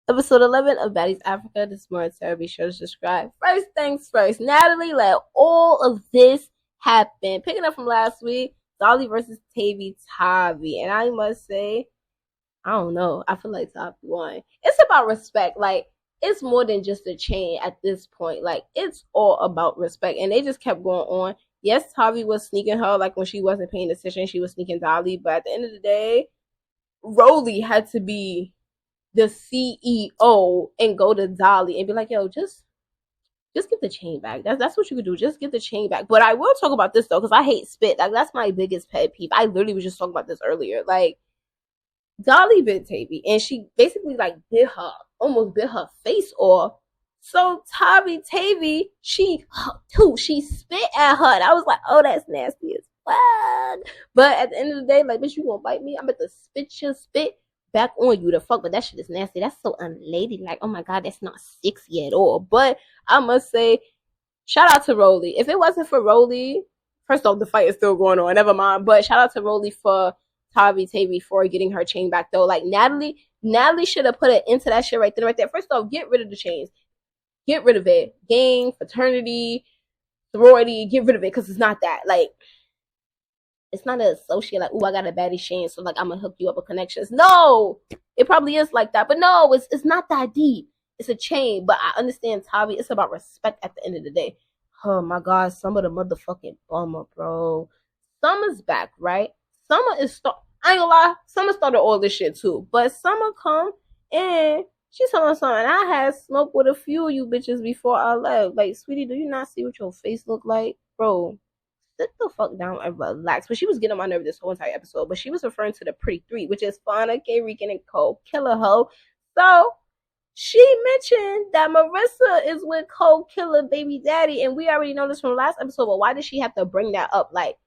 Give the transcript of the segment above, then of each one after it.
Episode 11 of Baddies Africa. This is more Terra. Be sure to subscribe. First things first, Natalie let all of this happen. Picking up from last week, Dolly versus Tavi. And I must say, I don't know. I feel like Tavi won. It's about respect. Like, it's more than just a chain at this point. Like, it's all about respect. And they just kept going on. Yes, Tavi was sneaking her. Like, when she wasn't paying attention, she was sneaking Dolly. But at the end of the day, Rolly had to be the CEO and go to Dolly and be like, yo, just get the chain back. That's what you could do. Just get the chain back. But I will talk about this though, because I hate spit. Like, that's my biggest pet peeve. I literally was just talking about this earlier. Like, Dolly bit Tavy and she basically like almost bit her face off. So Tavy, she spit at her. And I was like, oh, that's nasty as fuck. But at the end of the day, like, bitch, you gonna bite me? I'm about to spit back on you. The fuck, but that shit is nasty. That's so unladylike. Like, oh my god, that's not sexy at all. But I must say, shout out to Rolly. If it wasn't for Rolly, first off, the fight is still going on. Never mind. But shout out to Rolly for Tavy for getting her chain back though. Like, Natalie should have put it into that shit right there. First off, get rid of the chains. Get rid of it. Gang, fraternity, sorority, get rid of it because it's not that. Like, it's not an associate, like, ooh, I got a baddie chain, so, like, I'm gonna hook you up with connections. No! It probably is like that, but no, it's not that deep. It's a chain, but I understand, Tavi, it's about respect at the end of the day. Oh, my God, Summer the motherfucking bummer, bro. Summer's back, right? Summer is, I ain't gonna lie, Summer started all this shit, too. But Summer come, and she's telling something. I had smoke with a few of you bitches before I left. Like, sweetie, do you not see what your face look like? Bro, sit the fuck down and relax. But she was getting on my nerve this whole entire episode. But she was referring to the pretty three, which is Fauna, K. Rican, and Cole Killer Ho. So she mentioned that Marissa is with Cole Killer baby daddy, and we already know this from last episode. But why did she have to bring that up? Like,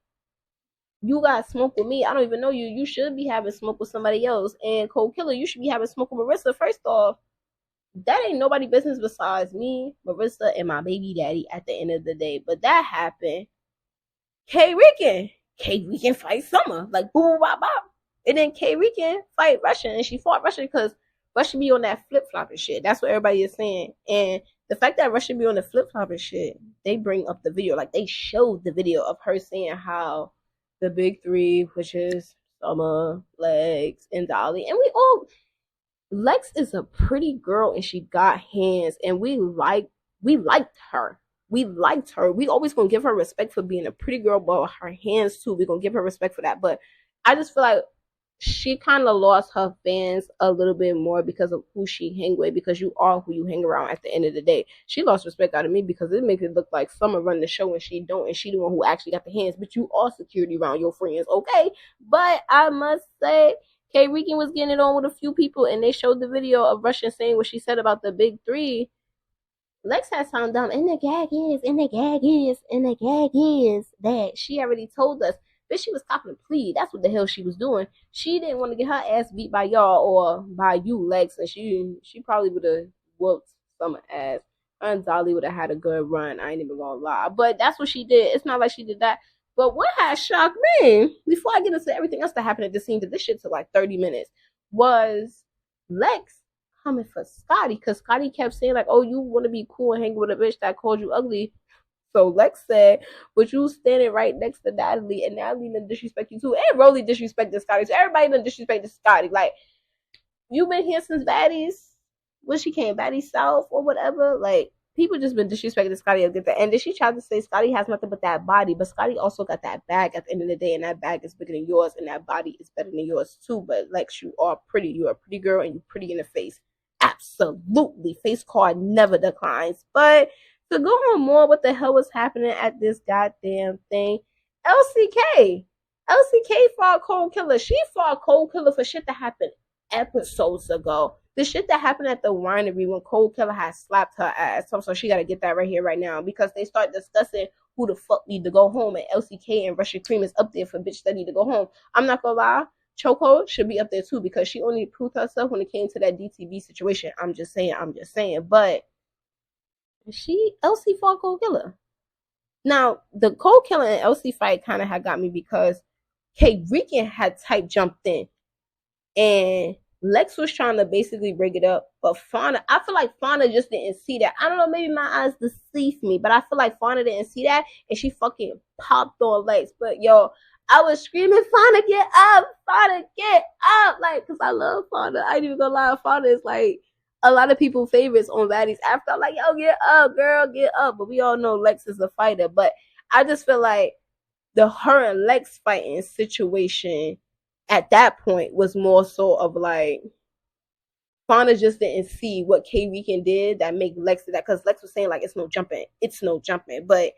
you got smoke with me. I don't even know you. You should be having smoke with somebody else. And Cole Killer, you should be having smoke with Marissa. First off, that ain't nobody business besides me, Marissa, and my baby daddy at the end of the day. But that happened. K Rican fight Summer, like, boom, bop, bop. And then K Rican fight Russian, and she fought Russian because Russian be on that flip flop and shit. That's what everybody is saying. And the fact that Russian be on the flip flop and shit, they bring up the video, like, they showed the video of her saying how the big three, which is Summer, Lex, and Dolly, and Lex is a pretty girl and she got hands, and we liked her. We liked her. We always gonna give her respect for being a pretty girl, but her hands too. We gonna give her respect for that. But I just feel like she kind of lost her fans a little bit more because of who she hang with. Because you are who you hang around. At the end of the day, she lost respect out of me because it makes it look like Summer run the show and she don't, and she the one who actually got the hands. But you are security around your friends, okay? But I must say, K. Rican was getting it on with a few people, and they showed the video of Russian saying what she said about the big three. Lex had sound dumb, and the gag is that she already told us, but she was copping a plea. That's what the hell she was doing. She didn't want to get her ass beat by y'all or by you, Lex, and she probably would have whooped some ass. Her and Dolly would have had a good run. I ain't even gonna lie, but that's what she did. It's not like she did that. But what has shocked me, before I get into everything else that happened at the scene, because this shit took like 30 minutes, was Lex coming for Scotty, because Scotty kept saying like, oh, you want to be cool and hang with a bitch that called you ugly. So Lex said, but you standing right next to Natalie, and Natalie done disrespect you too, and Rolly disrespected Scotty, so everybody done disrespected Scotty. Like, you been here since Baddies, when she came, Baddies South or whatever. Like, people just been disrespecting Scotty at the end. And she tried to say Scotty has nothing but that body, but Scotty also got that bag at the end of the day, and that bag is bigger than yours, and that body is better than yours too. But Lex, you are pretty. You're a pretty girl, and you're pretty in the face. Absolutely. Face card never declines. But to go on more, what the hell was happening at this goddamn thing? LCK fought Cole Killer. She fought Cole Killer for shit that happened episodes ago. The shit that happened at the winery when Cole Killer had slapped her ass. So she got to get that right here, right now, because they start discussing who the fuck need to go home, and LCK and Russian Cream is up there for bitch that need to go home. I'm not gonna lie. Choco should be up there too, because she only proved herself when it came to that DTV situation. I'm just saying. But LC fought Cole Killer. Now, the Cole Killer and LC fight kind of had got me because K. Rican had type jumped in, and Lex was trying to basically break it up, but Fauna, I feel like Fauna just didn't see that. I don't know, maybe my eyes deceived me, but I feel like Fauna didn't see that, and she fucking popped on Lex. But yo, I was screaming, Fauna, get up! Fauna, get up! Like, cause I love Fauna. I ain't even gonna lie, Fauna is like a lot of people favorites on Baddies Africa. I'm like, yo, get up, girl, get up. But we all know Lex is a fighter. But I just feel like the her and Lex fighting situation at that point was more so of like Fauna just didn't see what K Weekend did that make Lex do that, because Lex was saying like it's no jumping, but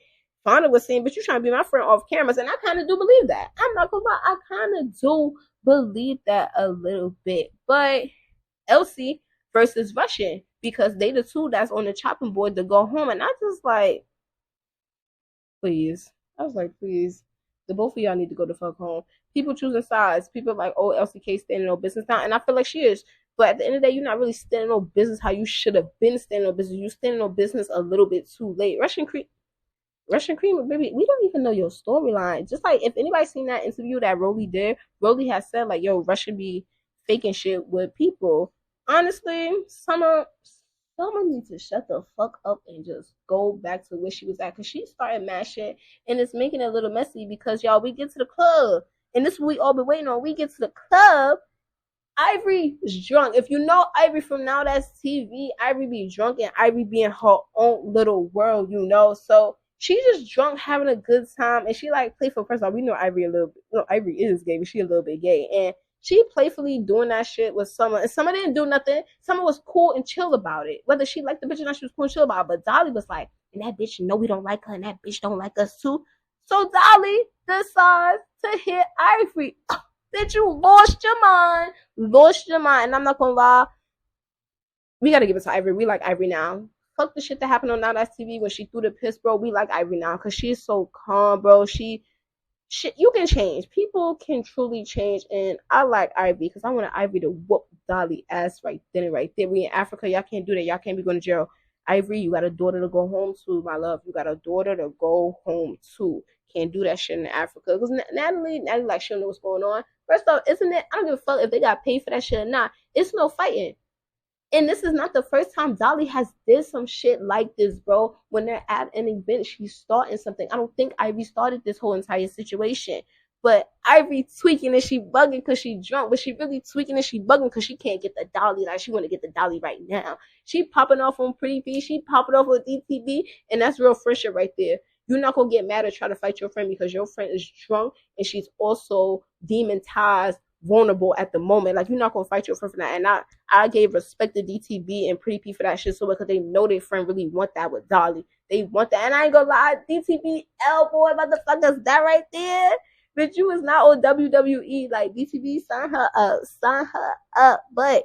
Fauna was saying, but you trying to be my friend off cameras, and I kind of do believe that. I'm not gonna lie, I kind of do believe that a little bit. But Elsie versus Russian, because they the two that's on the chopping board to go home, and I just like, please. I was like, please. The both of y'all need to go the fuck home. People choosing sides. People like, oh, LCK standing no business now. And I feel like she is. But at the end of the day, you're not really standing no business how you should have been standing no business. You standing no business a little bit too late. Russian Cream, baby, we don't even know your storyline. Just like if anybody seen that interview that Rolly did, Rolly has said like, yo, Russian be faking shit with people. Honestly, someone needs to shut the fuck up and just go back to where she was at, because she started mad shit and it's making it a little messy, because y'all, we get to the club and this is what we all been waiting on. We get to the club, Ivory is drunk. If you know Ivory from Now That's TV, Ivory be drunk and Ivory be in her own little world, you know. So she just drunk, having a good time, and she like playful. First of all, we know Ivory a little bit. You know, Ivory is gay, but she a little bit gay, and she playfully doing that shit with Summer, and Summer didn't do nothing. Summer was cool and chill about it. Whether she liked the bitch or not, she was cool and chill about it. But Dolly was like, and that bitch, know we don't like her, and that bitch don't like us too. So Dolly decides to hit Ivory. Bitch, you lost your mind. And I'm not gonna lie, we gotta give it to Ivory. We like Ivory now. Fuck the shit that happened on Now That's TV when she threw the piss, bro. We like Ivory now because she's so calm, bro. Shit, you can change. People can truly change, and I like Ivy because I want Ivy to whoop Dolly ass right then and right there. We in Africa, y'all can't do that. Y'all can't be going to jail. Ivory, you got a daughter to go home to, my love. You got a daughter to go home to. Can't do that shit in Africa. Because Natalie like she don't know what's going on. First off, isn't it? I don't give a fuck if they got paid for that shit or not. It's no fighting. And this is not the first time Dolly has did some shit like this, bro. When they're at an event, she's starting something. I don't think Ivy started this whole entire situation. But Ivy tweaking and she bugging because she drunk. But she really tweaking and she bugging because she can't get the Dolly. Like, she want to get the Dolly right now. She popping off on Pretty P. She popping off with DTB. And that's real friendship right there. You're not going to get mad or try to fight your friend because your friend is drunk and she's also demonized, vulnerable at the moment. Like, you're not gonna fight your friend for that. And I gave respect to DTB and Pretty P for that shit, so because they know their friend really want that with Dolly. They want that. And I ain't gonna lie, DTB L boy motherfuckers, that right there. But you was not on WWE. Like, DTB, sign her up. But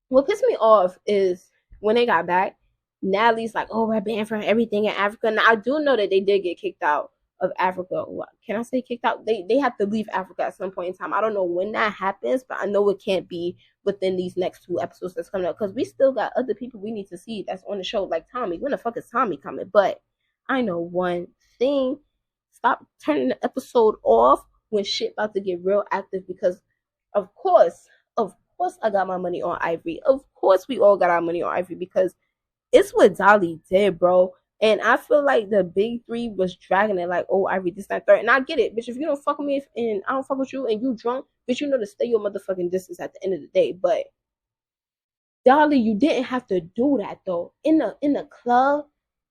what pissed me off is when they got back, Natalie's like, oh, we're banned from everything in Africa. Now I do know that they did get kicked out of Africa. Can I say kicked out? They have to leave Africa at some point in time. I don't know when that happens, but I know it can't be within these next 2 episodes that's coming up, because we still got other people we need to see that's on the show, like Tommy. When the fuck is Tommy coming? But I know one thing: stop turning the episode off when shit about to get real active, because of course I got my money on Ivory. Of course we all got our money on Ivory, because it's what Dolly did, bro. And I feel like the big 3 was dragging it like, oh, Ivory, this, that, third. And I get it, bitch. If you don't fuck with me and I don't fuck with you and you drunk, bitch, you know to stay your motherfucking distance at the end of the day. But Dolly, you didn't have to do that though. In the club,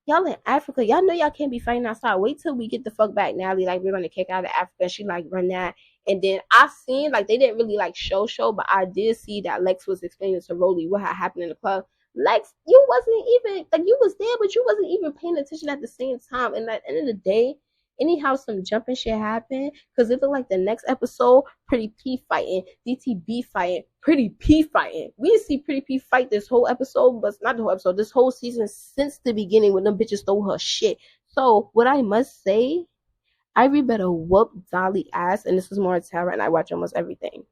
y'all in Africa, y'all know y'all can't be fighting outside. Wait till we get the fuck back, Natalie. Like, we're gonna kick out of Africa. She like run that. And then I seen, like, they didn't really like show, but I did see that Lex was explaining to Rolly what had happened in the club. Lex, you wasn't even, like, you was there, but you wasn't even paying attention at the same time. And at the end of the day, anyhow, some jumping shit happened, because it looked like the next episode, Pretty P fighting, DTB fighting, Pretty P fighting. We didn't see Pretty P fight this whole episode, but not the whole episode, this whole season since the beginning when them bitches stole her shit. So what I must say, Ivory better whoop Dolly ass, and this is more Terra, and I watch almost everything.